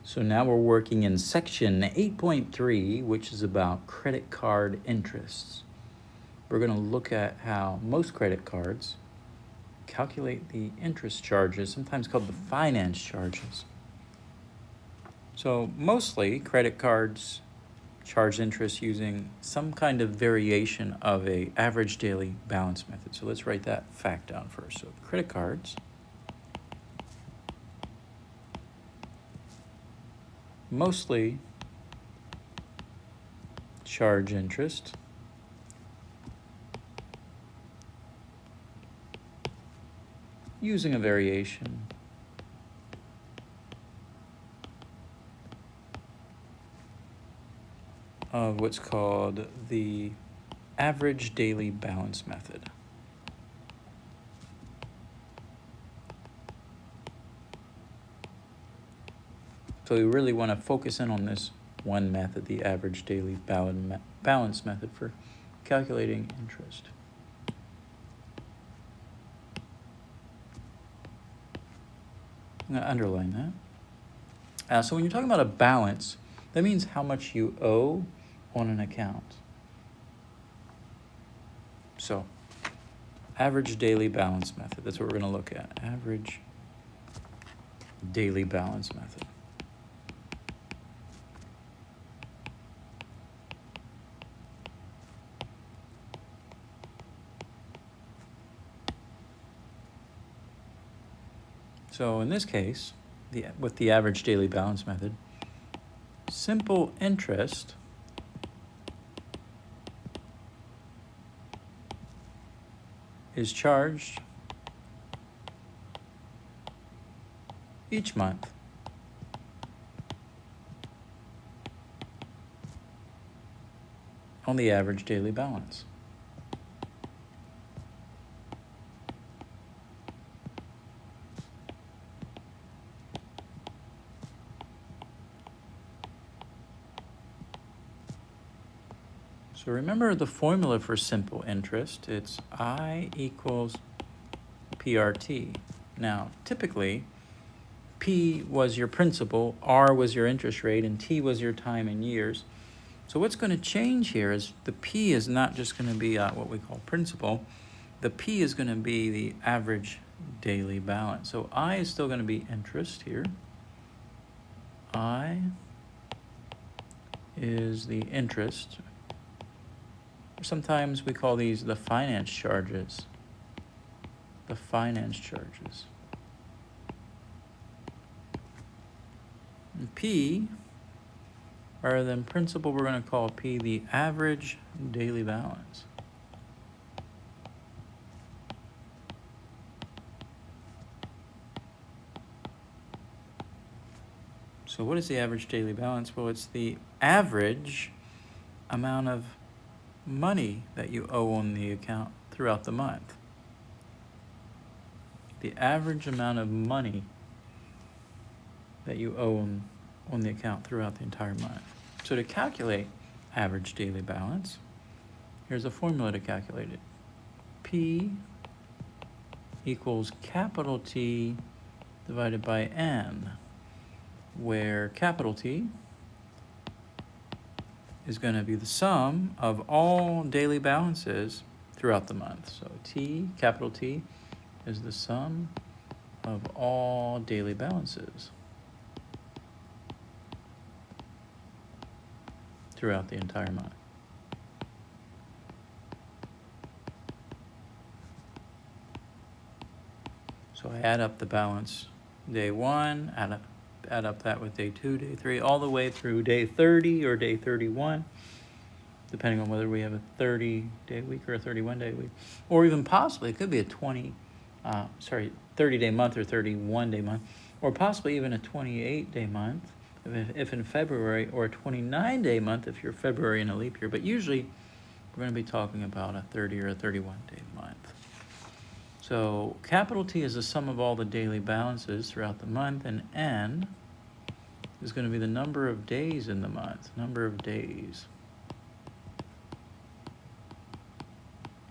So now we're working in section 8.3, which is about credit card interests. We're going to look at how most credit cards calculate the interest charges, sometimes called the finance charges. So mostly credit cards charge interest using some kind of variation of a average daily balance method. So let's write that fact down first. So credit cards mostly charge interest using a variation of what's called the average daily balance method. So we really want to focus in on this one method, the average daily balance method for calculating interest. I'm going to underline that. So when you're talking about a balance, that means how much you owe on an account. So average daily balance method, that's what we're going to look at. Average daily balance method. So in this case, with the average daily balance method, simple interest is charged each month on the average daily balance. So remember the formula for simple interest. It's I equals PRT. Now, typically, P was your principal, R was your interest rate, and T was your time in years. So what's going to change here is the P is not just going to be what we call principal. The P is going to be the average daily balance. So I is still going to be interest here. I is the interest. Sometimes we call these the finance charges. The finance charges. And P, rather than principal, we're going to call P the average daily balance. So what is the average daily balance? Well, it's the average amount of money that you owe on the account throughout the month. The average amount of money that you owe on the account throughout the entire month. So to calculate average daily balance, here's a formula to calculate it. P equals capital T divided by N, where capital T is going to be the sum of all daily balances throughout the month. So T, capital T, is the sum of all daily balances throughout the entire month. So I add up the balance day 1, add up that with day 2, day 3, all the way through day 30 or day 31, depending on whether we have a 30-day week or a 31-day week, or even possibly it could be a 30-day month or 31-day month, or possibly even a 28-day month if in February, or a 29-day month if you're February in a leap year. But usually we're going to be talking about a 30 or a 31-day month. So capital T is the sum of all the daily balances throughout the month, and N is going to be the number of days in the month, number of days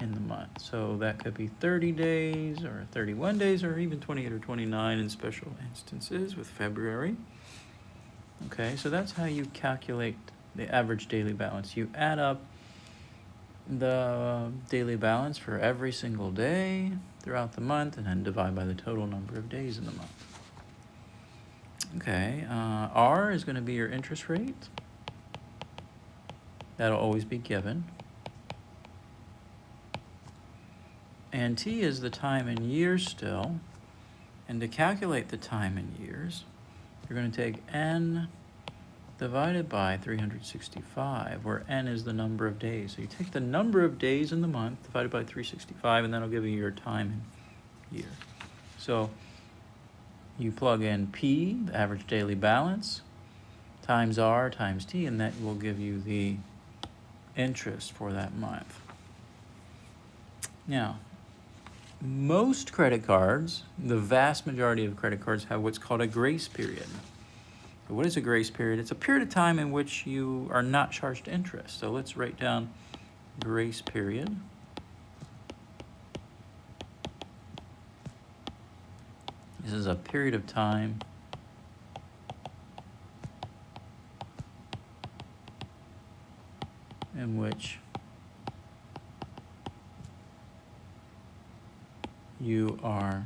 in the month. So that could be 30 days or 31 days or even 28 or 29 in special instances with February. Okay, so that's how you calculate the average daily balance. You add up the daily balance for every single day throughout the month and then divide by the total number of days in the month. Okay, R is going to be your interest rate. That'll always be given. And T is the time in years still. And to calculate the time in years, you're going to take N divided by 365, where N is the number of days. So you take the number of days in the month divided by 365, and that'll give you your time in year. So you plug in P, the average daily balance, times R times T, and that will give you the interest for that month. Now, most credit cards, the vast majority of credit cards, have what's called a grace period. So what is a grace period? It's a period of time in which you are not charged interest. So let's write down grace period. This is a period of time in which you are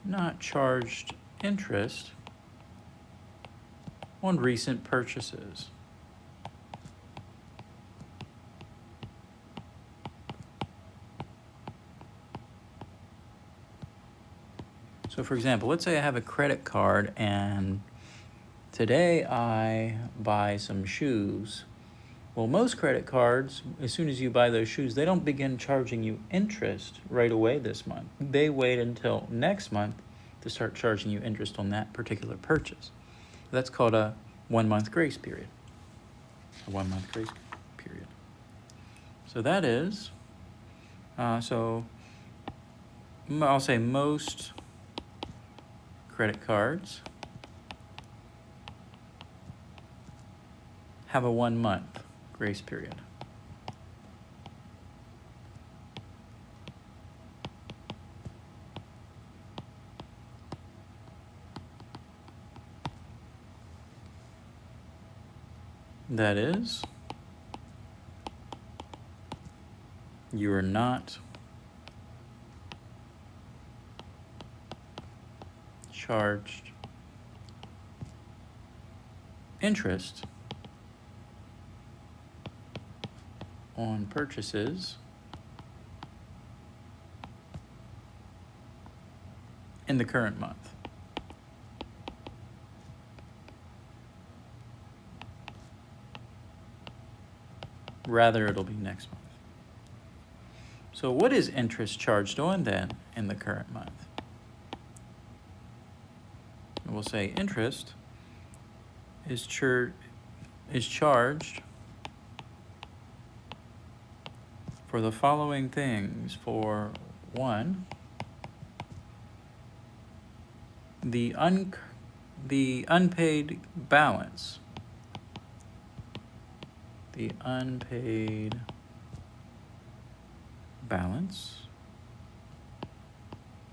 not charged interest on recent purchases. So for example, let's say I have a credit card and today I buy some shoes. Well, most credit cards, as soon as you buy those shoes, they don't begin charging you interest right away this month. They wait until next month to start charging you interest on that particular purchase. That's called a 1 month grace period. A 1 month grace period. So that is, I'll say most credit cards have a 1 month grace period. That is, you are not charged interest on purchases in the current month. Rather, it'll be next month. So what is interest charged on then in the current month? We'll say interest is charged for the following things. For one, the unpaid balance. The unpaid balance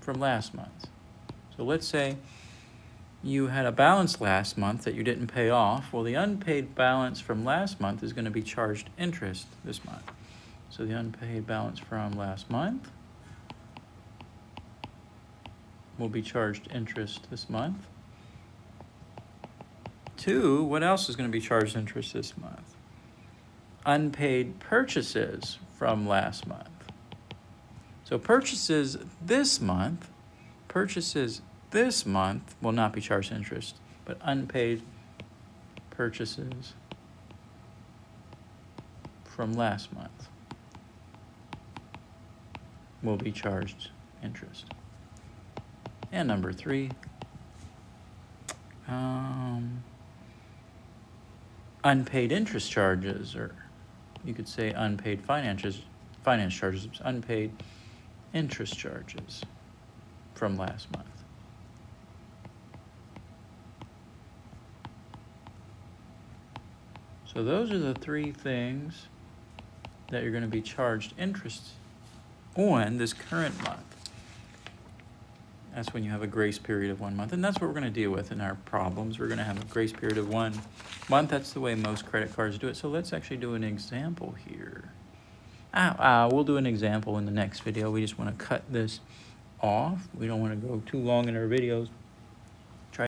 from last month. So let's say you had a balance last month that you didn't pay off. Well, the unpaid balance from last month is going to be charged interest this month. So the unpaid balance from last month will be charged interest this month. 2, what else is going to be charged interest this month? Unpaid purchases from last month. So purchases this month will not be charged interest, but unpaid purchases from last month will be charged interest. And number 3, unpaid interest charges, or you could say unpaid finance charges, unpaid interest charges from last month. So those are the 3 things that you're going to be charged interest on this current month. That's when you have a grace period of 1 month. And that's what we're going to deal with in our problems. We're going to have a grace period of 1 month. That's the way most credit cards do it. So let's actually do an example here. We'll do an example in the next video. We just want to cut this off. We don't want to go too long in our videos.